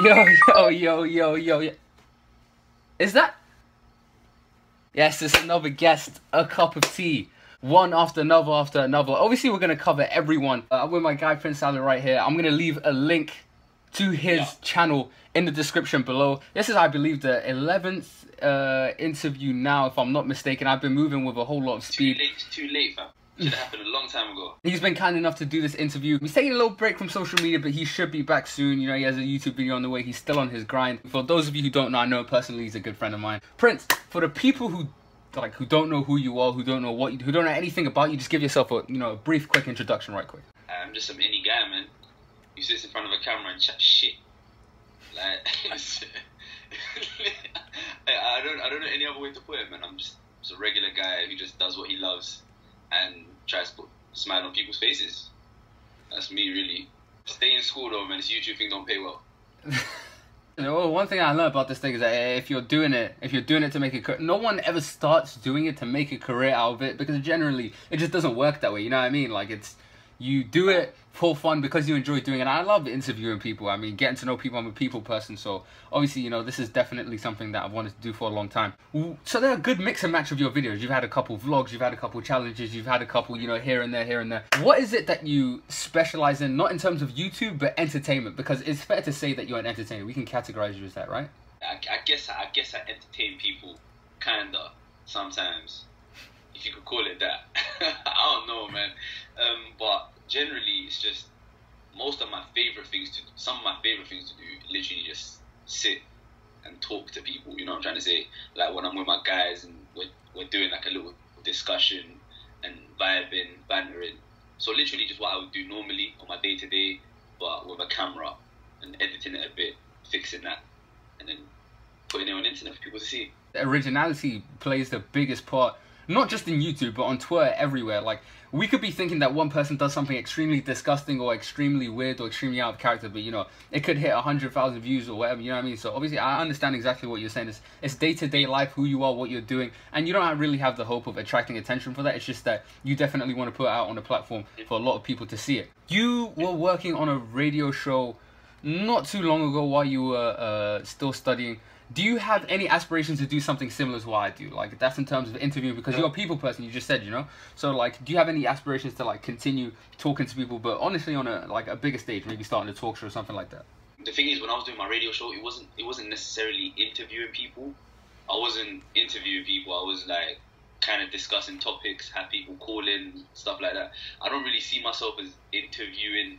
Yo. Is that? Yes, it's another guest. A cup of tea. One after another after another. Obviously, we're going to cover everyone. I'm with my guy, Prince Salad, right here. I'm going to leave a link to his channel in the description below. This is, I believe, the 11th interview now, if I'm not mistaken. I've been moving with a whole lot of speed. Too late, fam. Should have happened a long time ago. He's been kind enough to do this interview. He's taking a little break from social media, but he should be back soon. You know, he has a YouTube video on the way. He's still on his grind. For those of you who don't know, I know personally he's a good friend of mine. Prince, for the people who don't know who you are, who don't know anything about you, just give yourself a a brief, quick introduction, right quick. I'm just some indie guy, man. Who sits in front of a camera and chat shit. Like, I don't know any other way to put it, man. I'm just a regular guy who just does what he loves and tries to put a smile on people's faces. That's me, really. Stay in school, though, man. This YouTube thing don't pay well. Well, one thing I learned about this thing is that if you're doing it to make a career, no one ever starts doing it to make a career out of it, because generally it just doesn't work that way. You know what I mean? Like, you do it for fun because you enjoy doing it. And I love interviewing people. I mean, getting to know people. I'm a people person, so obviously, this is definitely something that I've wanted to do for a long time. So they're a good mix and match of your videos. You've had a couple vlogs, you've had a couple challenges, you've had a couple, here and there. What is it that you specialize in, not in terms of YouTube, but entertainment? Because it's fair to say that you're an entertainer. We can categorize you as that, right? I guess I entertain people, kinda, sometimes, if you could call it that. I don't know, man. But generally, it's just some of my favorite things to do, literally just sit and talk to people. You know what I'm trying to say? Like, when I'm with my guys and we're doing like a little discussion and vibing, bantering. So literally just what I would do normally on my day-to-day, but with a camera and editing it a bit, fixing that, and then putting it on the internet for people to see. Originality plays the biggest part, not just in YouTube, but on Twitter, everywhere. Like, we could be thinking that one person does something extremely disgusting or extremely weird or extremely out of character, but it could hit 100,000 views or whatever, you know what I mean? So obviously I understand exactly what you're saying. It's day-to-day life, who you are, what you're doing, and you don't really have the hope of attracting attention for that. It's just that you definitely want to put it out on a platform for a lot of people to see it. You were working on a radio show not too long ago while you were still studying. Do you have any aspirations to do something similar to what I do? Like, that's in terms of interviewing, because you're a people person, you just said, So, like, do you have any aspirations to, like, continue talking to people, but honestly on a bigger stage, maybe starting a talk show or something like that? The thing is, when I was doing my radio show, it wasn't necessarily interviewing people. I wasn't interviewing people. I was, like, kind of discussing topics, have people call in, stuff like that. I don't really see myself as interviewing.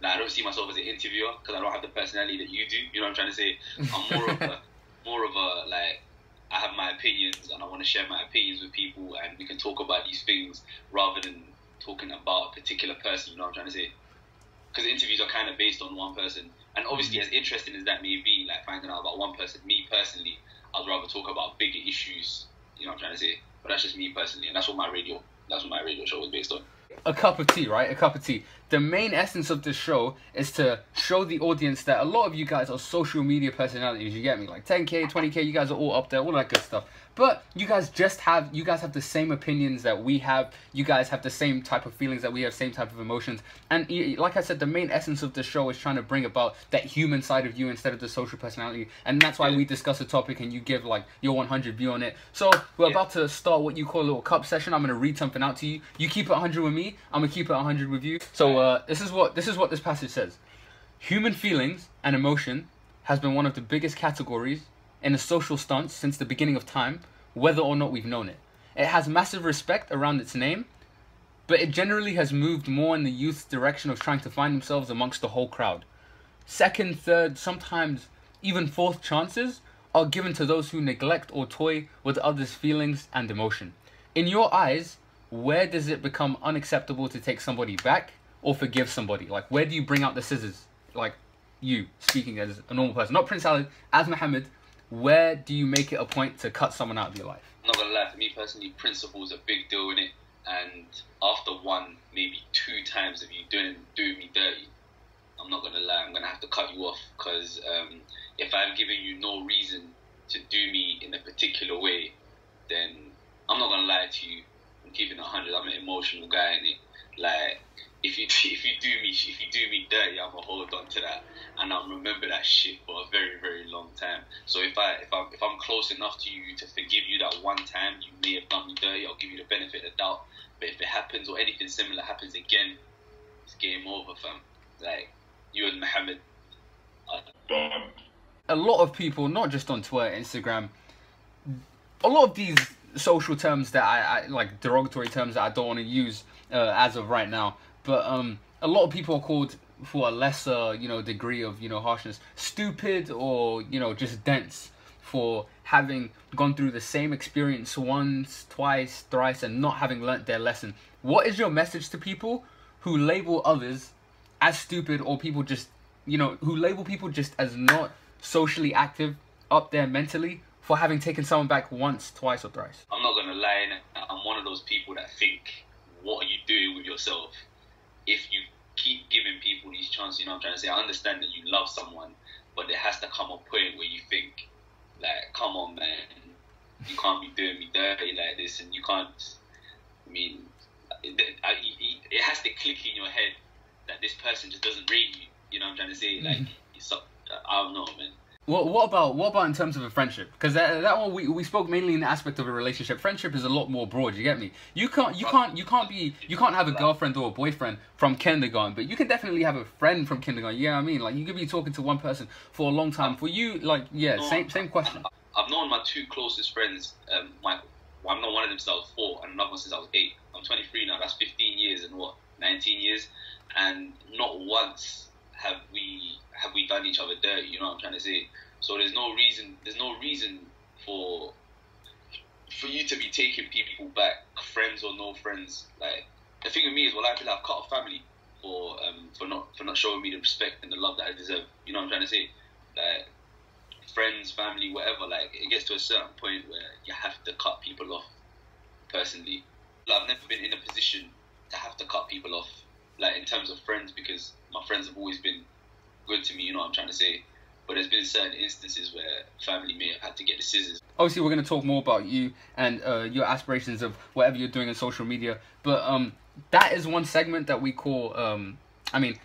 Like, I don't see myself as an interviewer because I don't have the personality that you do. You know what I'm trying to say? I'm more of a like, I have my opinions and I want to share my opinions with people, and we can talk about these things rather than talking about a particular person. You know what I'm trying to say? Because interviews are kind of based on one person, and obviously, as interesting as that may be, like finding out about one person, me personally, I'd rather talk about bigger issues. You know what I'm trying to say? But that's just me personally, and that's what my radio show was based on. A cup of tea, right? A cup of tea. The main essence of this show is to show the audience that a lot of you guys are social media personalities, you get me? Like 10K, 20K, you guys are all up there, all that good stuff. But you guys have the same opinions that we have. You guys have the same type of feelings that we have, same type of emotions. And like I said, the main essence of the show is trying to bring about that human side of you instead of the social personality. And that's why we discuss a topic and you give like your 100 view on it. So we're about to start what you call a little cup session. I'm going to read something out to you. You keep it 100 with me. I'm going to keep it 100 with you. So this is what this passage says. Human feelings and emotion has been one of the biggest categories in a social stance since the beginning of time, whether or not we've known it. It has massive respect around its name, but it generally has moved more in the youth's direction of trying to find themselves amongst the whole crowd. Second, third, sometimes even fourth chances are given to those who neglect or toy with others' feelings and emotion. In your eyes, where does it become unacceptable to take somebody back or forgive somebody? Like, where do you bring out the scissors? Like, you, speaking as a normal person, not Prince Salad, as Mohammed, where do you make it a point to cut someone out of your life? I'm not gonna lie, for me personally, principle is a big deal in it. And after one, maybe two times of you doing me dirty, I'm not gonna lie, I'm gonna have to cut you off. Because if I've given you no reason to do me in a particular way, then I'm not gonna lie to you. I'm keeping it 100. I'm an emotional guy, and like, if you do me dirty, I'm gonna hold on to that, and I'll remember that shit for a very, very long time. So if I'm close enough to you to forgive you that one time you may have done me dirty, I'll give you the benefit of the doubt. But if it happens or anything similar happens again, it's game over, fam. Like, you and Muhammad are done. A lot of people, not just on Twitter, Instagram, a lot of these social terms that I like, derogatory terms that I don't want to use as of right now, but a lot of people are called, for a lesser, you know, degree of, you know, harshness, stupid, or, you know, just dense, for having gone through the same experience once, twice, thrice, and not having learnt their lesson. What is your message to people who label others as stupid, or people just, you know, who label people just as not socially active, up there mentally, for having taken someone back once, twice, or thrice? I'm not gonna lie, I'm one of those people that think, what are you doing with yourself if you keep giving people these chances? You know what I'm trying to say? I understand that you love someone, but there has to come a point where you think, like, come on, man, you can't be doing me dirty like this, and you can't, I mean, it has to click in your head that this person just doesn't rate you. You know what I'm trying to say? Like, I don't know, man. What about in terms of a friendship? Because that one we spoke mainly in the aspect of a relationship. Friendship is a lot more broad. You get me? You can't have a girlfriend or a boyfriend from kindergarten, but you can definitely have a friend from kindergarten. You know what I mean? Like, you could be talking to one person for a long time. For you, like, yeah, same question. I've known my two closest friends. I've known one of them since I was 4, and another one since I was 8. I'm 23 now. That's 15 years and 19 years, and not once have we done each other dirty. You know what I'm trying to say? So there's no reason for you to be taking people back, friends or no friends. Like, the thing with me is, well, I feel like I've cut off family for not showing me the respect and the love that I deserve. You know what I'm trying to say? Like, friends, family, whatever. Like, it gets to a certain point where you have to cut people off. Personally, like, I've never been in a position to have to cut people off, like, in terms of friends, because my friends have always been good to me. You know what I'm trying to say? But there's been certain instances where family may have had to get the scissors. Obviously, we're going to talk more about you and your aspirations of whatever you're doing on social media. But that is one segment that we call,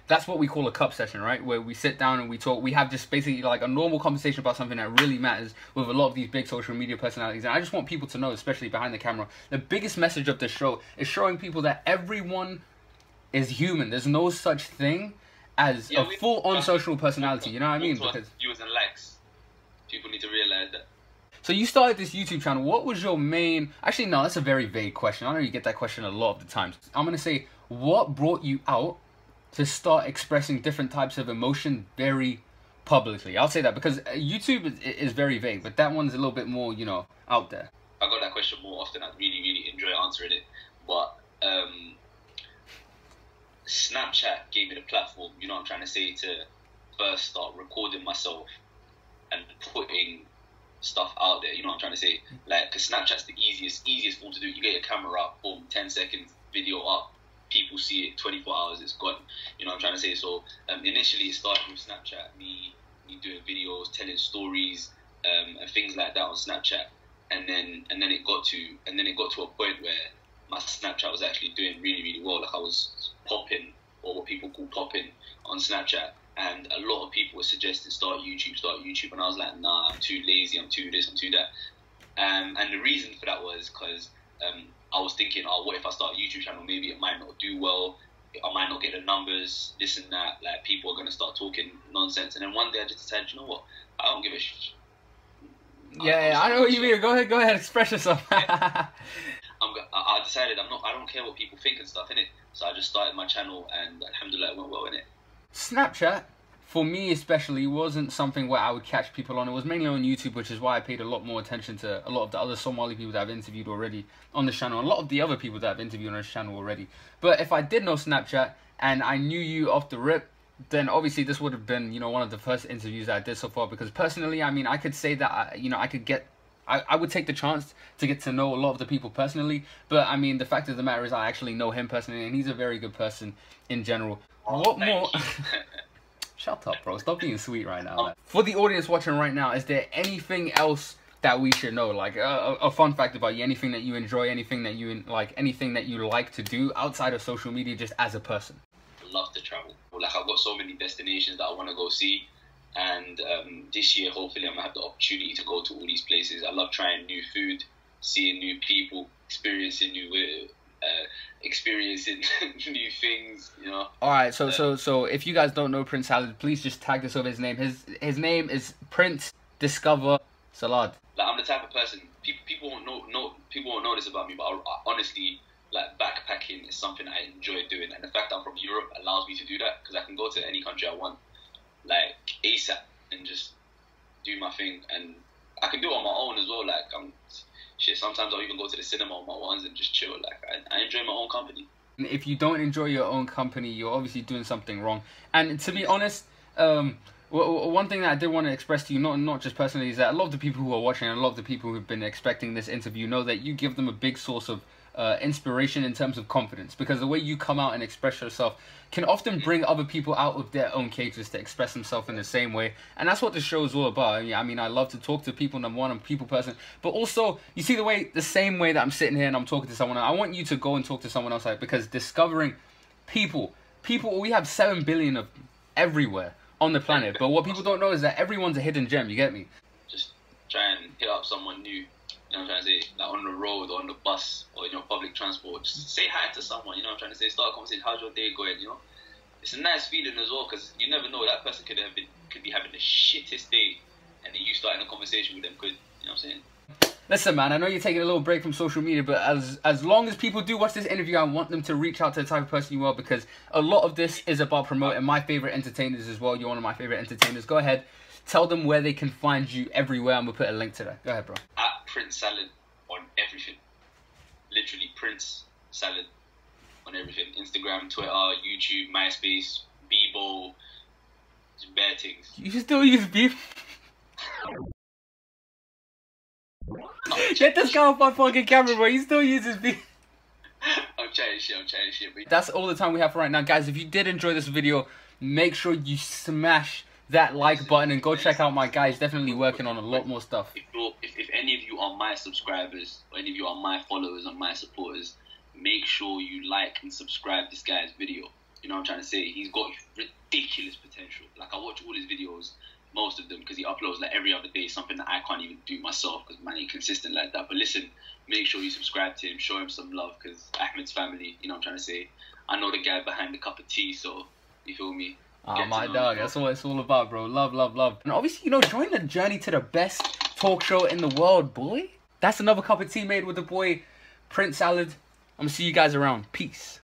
that's what we call a cup session, right? Where we sit down and we talk. We have just basically like a normal conversation about something that really matters with a lot of these big social media personalities. And I just want people to know, especially behind the camera, the biggest message of this show is showing people that everyone is human. There's no such thing as a full-on social personality, you know what I mean? Because viewers and likes, people need to realize that. So you started this YouTube channel. What was your main... Actually, no, that's a very vague question. I know you get that question a lot of the times. I'm going to say, what brought you out to start expressing different types of emotion very publicly? I'll say that because YouTube is very vague, but that one's a little bit more, you know, out there. I got that question more often. I really, really enjoy answering it. But Snapchat gave me the platform, you know what I'm trying to say, to first start recording myself and putting stuff out there, you know what I'm trying to say. Like, because Snapchat's the easiest form to do. You get your camera up, boom, 10 seconds, video up, people see it, 24 hours, it's gone. You know what I'm trying to say. So initially it started with Snapchat, me doing videos, telling stories, and things like that on Snapchat. And then it got to a point where my Snapchat was actually doing really, really well. Like, I was popping, or what people call popping, on Snapchat. And a lot of people were suggesting start YouTube. And I was like, nah, I'm too lazy, I'm too this, I'm too that. And the reason for that was because I was thinking, oh, what if I start a YouTube channel? Maybe it might not do well. I might not get the numbers, this and that. Like, people are going to start talking nonsense. And then one day I just decided, you know what? I don't give a shit. Yeah, I know what you mean. Go ahead, express yourself. I decided I don't care what people think and stuff, innit? So I just started my channel, and alhamdulillah, it went well, innit? Snapchat, for me especially, wasn't something where I would catch people on. It was mainly on YouTube, which is why I paid a lot more attention to a lot of the other Somali people that I've interviewed already on this channel, and a lot of the other people that I've interviewed on this channel already. But if I did know Snapchat, and I knew you off the rip, then obviously this would have been, you know, one of the first interviews that I did so far, because personally, I mean, I could say that, I would take the chance to get to know a lot of the people personally, but I mean, the fact of the matter is I actually know him personally, and he's a very good person in general. What more... Shut up, bro. Stop being sweet right now. For the audience watching right now, is there anything else that we should know? Like a fun fact about you, anything that you enjoy, anything that you like, anything that you like to do outside of social media, just as a person. I love to travel. Like, I've got so many destinations that I want to go see, and this year hopefully I'm gonna have the opportunity to go to all these places. I love trying new food, seeing new people, experiencing new new things, you know. All right, so if you guys don't know Prince Salad, please just tag this over his name. His name is Prince Discover Salad. Like, I'm the type of person people won't know this about me, but I honestly, like, backpacking is something I enjoy doing, and the fact that I'm from Europe allows me to do that, because I can go to any country I want, like, ASAP, and just do my thing, and I can do it on my own as well. Like, sometimes I'll even go to the cinema on my ones and just chill. Like, I enjoy my own company. If you don't enjoy your own company, you're obviously doing something wrong. And to be honest, one thing that I did want to express to you, not just personally, is that a lot of the people who are watching and a lot of the people who've been expecting this interview know that you give them a big source of inspiration in terms of confidence, because the way you come out and express yourself can often bring other people out of their own cages to express themselves in the same way. And that's what the show is all about. I mean, I love to talk to people. Number one, I'm a people person, but also you see the same way that I'm sitting here and I'm talking to someone, I want you to go and talk to someone else, like, because discovering people, we have 7 billion of everywhere on the planet, but what people don't know is that everyone's a hidden gem. You get me? Just try and hit up someone new. You know what I'm trying to say? Like, on the road, or on the bus, or in your public transport, just say hi to someone. You know what I'm trying to say? Start a conversation. How's your day going? You know, it's a nice feeling as well, because you never know, that person could be having the shittest day, and then you starting a conversation with them. You know what I'm saying? Listen, man, I know you're taking a little break from social media, but as long as people do watch this interview, I want them to reach out to the type of person you are, because a lot of this is about promoting my favorite entertainers as well. You're one of my favorite entertainers. Go ahead, tell them where they can find you everywhere. I'm gonna put a link to that. Go ahead, bro. At Prince Salad on everything. Literally Prince Salad on everything. Instagram, Twitter, YouTube, MySpace, Bebo, just bare things. You still use beef? Get this guy off my fucking camera, bro. He still uses beef. I'm trying shit. But that's all the time we have for right now, guys. If you did enjoy this video, make sure you smash that like button and go check out my guy. He's definitely working on a lot more stuff. If any of you are my subscribers, or any of you are my followers or my supporters, make sure you like and subscribe this guy's video. You know what I'm trying to say? He's got ridiculous potential. Like, I watch all his videos, most of them, because he uploads like every other day, something that I can't even do myself, because man, ain't consistent like that. But listen, make sure you subscribe to him, show him some love, because Ahmed's family, you know what I'm trying to say? I know the guy behind the cup of tea, so you feel me? Oh, my dog, that's what it's all about, bro. Love, love, love. And obviously, you know, join the journey to the best talk show in the world, boy. That's another cup of tea made with the boy Prince Salad. I'm gonna see you guys around. Peace.